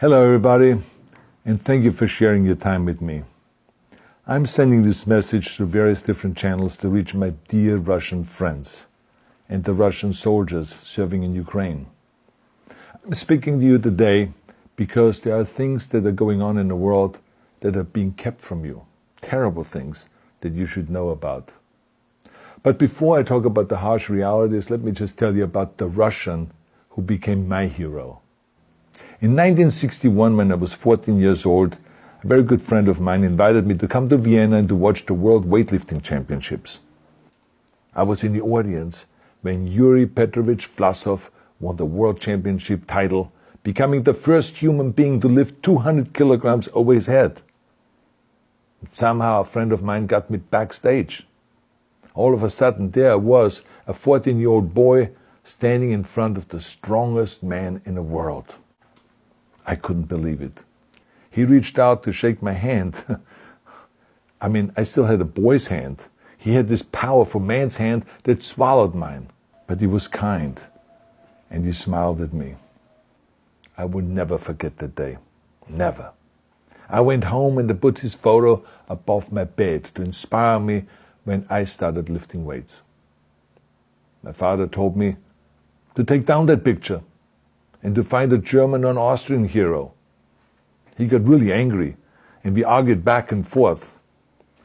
Hello everybody, and thank you for sharing your time with me. I'm sending this message through various different channels to reach my dear Russian friends and the Russian soldiers serving in Ukraine. I'm speaking to you today because there are things that are going on in the world that are being kept from you, terrible things that you should know about. But before I talk about the harsh realities, let me just tell you about the Russian who became my hero. In 1961, when I was 14 years old, a very good friend of mine invited me to come to Vienna and to watch the World Weightlifting Championships. I was in the audience when Yuri Petrovich Vlasov won the World Championship title, becoming the first human being to lift 200 kilograms over his head. And somehow a friend of mine got me backstage. All of a sudden there was a 14-year-old boy standing in front of the strongest man in the world. I couldn't believe it. He reached out to shake my hand. I still had a boy's hand. He had this powerful man's hand that swallowed mine. But he was kind, and he smiled at me. I would never forget that day. Never. I went home and I put his photo above my bed to inspire me when I started lifting weights. My father told me to take down that picture and to find a German or an Austrian hero. He got really angry, and we argued back and forth.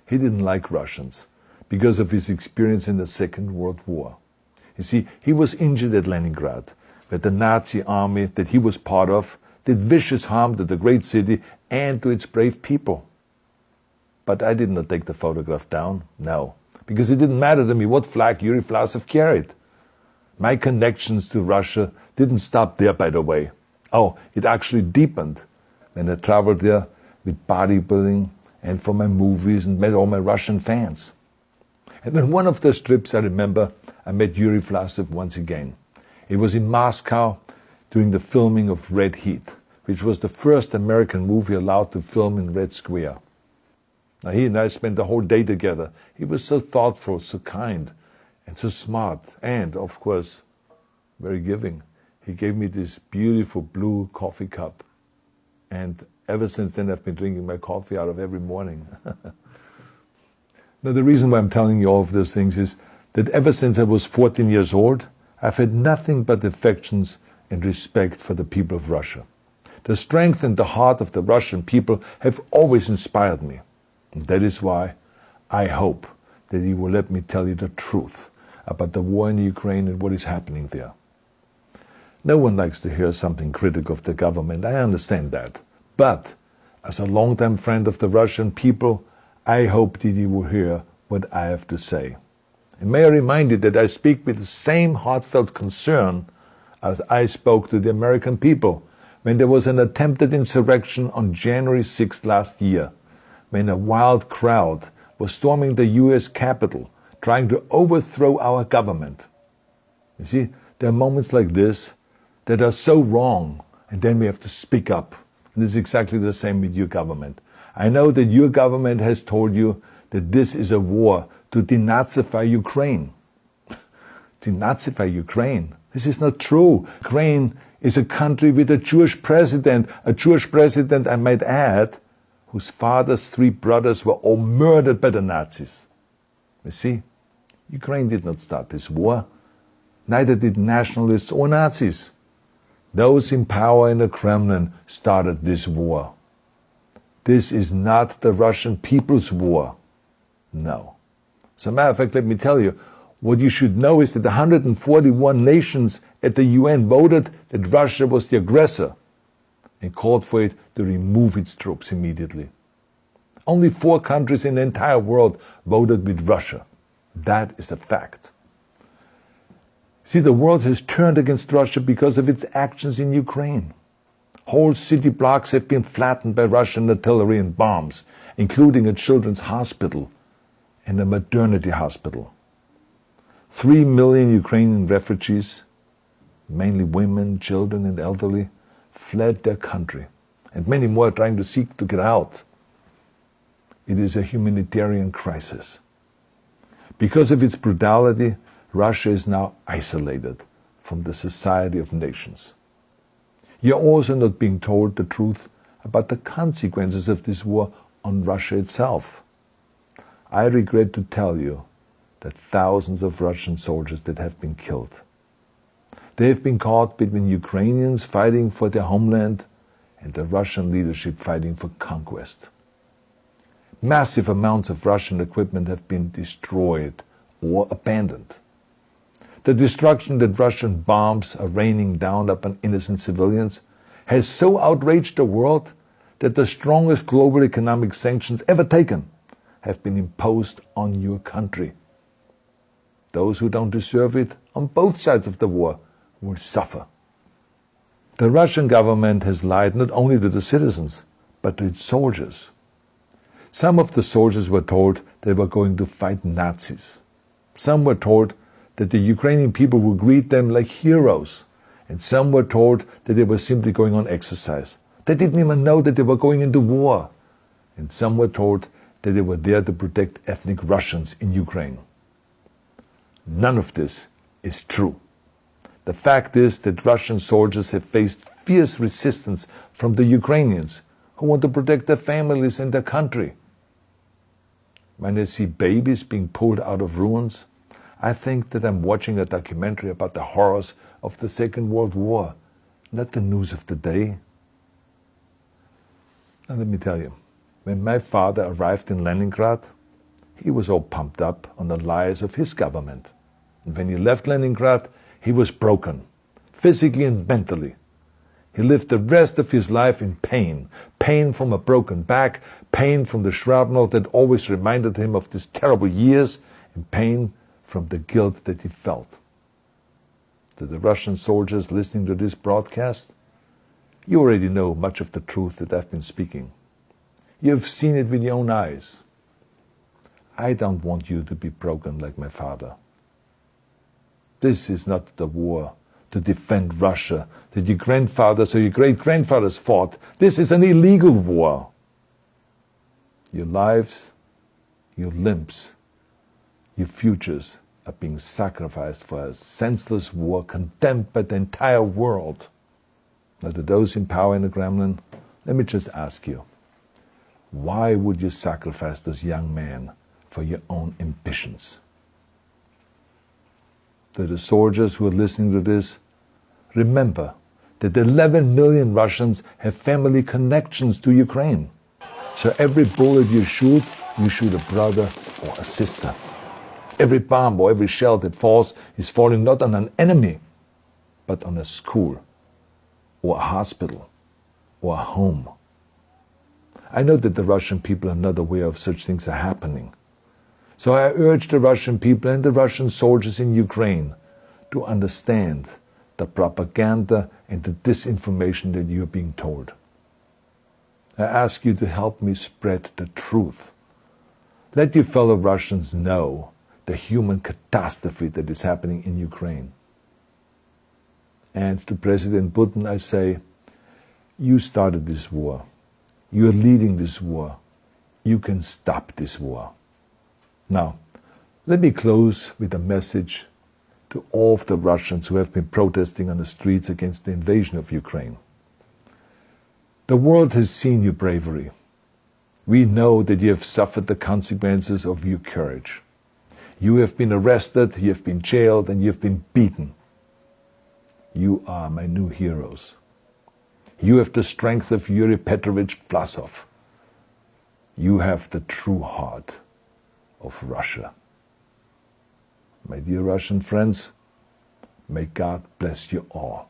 He didn't like Russians because of his experience in the Second World War. You see, he was injured at Leningrad, where the Nazi army that he was part of did vicious harm to the great city and to its brave people. But I did not take the photograph down, no, because it didn't matter to me what flag Yuri Vlasov carried. My connections to Russia didn't stop there, by the way. Oh, it actually deepened when I traveled there with bodybuilding and for my movies and met all my Russian fans. And on one of those trips, I remember, I met Yuri Vlasov once again. It was in Moscow during the filming of Red Heat, which was the first American movie allowed to film in Red Square. Now, he and I spent the whole day together. He was so thoughtful, so kind, and so smart, and, of course, very giving. He gave me this beautiful blue coffee cup. And ever since then, I've been drinking my coffee out of every morning. Now, the reason why I'm telling you all of those things is that ever since I was 14 years old, I've had nothing but affections and respect for the people of Russia. The strength and the heart of the Russian people have always inspired me. And that is why I hope that you will let me tell you the truth about the war in Ukraine and what is happening there. No one likes to hear something critical of the government, I understand that. But as a longtime friend of the Russian people, I hope that you will hear what I have to say. And may I remind you that I speak with the same heartfelt concern as I spoke to the American people when there was an attempted insurrection on January 6th last year, when a wild crowd was storming the US Capitol, trying to overthrow our government. You see, there are moments like this that are so wrong, and then we have to speak up. And it's exactly the same with your government. I know that your government has told you that this is a war to denazify Ukraine. Denazify Ukraine? This is not true. Ukraine is a country with a Jewish president, I might add, whose father's 3 brothers were all murdered by the Nazis. You see, Ukraine did not start this war. Neither did nationalists or Nazis. Those in power in the Kremlin started this war. This is not the Russian people's war. No. As a matter of fact, let me tell you, what you should know is that 141 nations at the UN voted that Russia was the aggressor and called for it to remove its troops immediately. Only 4 countries in the entire world voted with Russia. That is a fact. See, the world has turned against Russia because of its actions in Ukraine. Whole city blocks have been flattened by Russian artillery and bombs, including a children's hospital and a maternity hospital. 3 million Ukrainian refugees, mainly women, children, and elderly, fled their country, and many more are trying to seek to get out. It is a humanitarian crisis. Because of its brutality, Russia is now isolated from the society of nations. You're also not being told the truth about the consequences of this war on Russia itself. I regret to tell you that thousands of Russian soldiers that have been killed. They have been caught between Ukrainians fighting for their homeland and the Russian leadership fighting for conquest. Massive amounts of Russian equipment have been destroyed or abandoned. The destruction that Russian bombs are raining down upon innocent civilians has so outraged the world that the strongest global economic sanctions ever taken have been imposed on your country. Those who don't deserve it on both sides of the war will suffer. The Russian government has lied not only to the citizens, but to its soldiers. Some of the soldiers were told they were going to fight Nazis. Some were told that the Ukrainian people would greet them like heroes, and some were told that they were simply going on exercise. They didn't even know that they were going into war. And some were told that they were there to protect ethnic Russians in Ukraine. None of this is true. The fact is that Russian soldiers have faced fierce resistance from the Ukrainians who want to protect their families and their country. When I see babies being pulled out of ruins, I think that I'm watching a documentary about the horrors of the Second World War, not the news of the day. Now let me tell you, when my father arrived in Leningrad, he was all pumped up on the lies of his government. And when he left Leningrad, he was broken, physically and mentally. He lived the rest of his life in pain. Pain from a broken back, pain from the shrapnel that always reminded him of these terrible years, and pain from the guilt that he felt. To the Russian soldiers listening to this broadcast, you already know much of the truth that I've been speaking. You've seen it with your own eyes. I don't want you to be broken like my father. This is not the war to defend Russia that your grandfathers or your great-grandfathers fought. This is an illegal war. Your lives, your limbs, your futures are being sacrificed for a senseless war condemned by the entire world. Now, to those in power in the Kremlin, let me just ask you, why would you sacrifice those young men for your own ambitions? To the soldiers who are listening to this, remember that 11 million Russians have family connections to Ukraine. So every bullet you shoot a brother or a sister. Every bomb or every shell that falls is falling not on an enemy, but on a school, or a hospital, or a home. I know that the Russian people are not aware of such things are happening. So I urge the Russian people and the Russian soldiers in Ukraine to understand the propaganda and the disinformation that you are being told. I ask you to help me spread the truth. Let your fellow Russians know the human catastrophe that is happening in Ukraine. And to President Putin I say, you started this war. You are leading this war. You can stop this war. Now, let me close with a message to all of the Russians who have been protesting on the streets against the invasion of Ukraine. The world has seen your bravery. We know that you have suffered the consequences of your courage. You have been arrested, you have been jailed, and you have been beaten. You are my new heroes. You have the strength of Yuri Petrovich Vlasov. You have the true heart of Russia. My dear Russian friends, may God bless you all.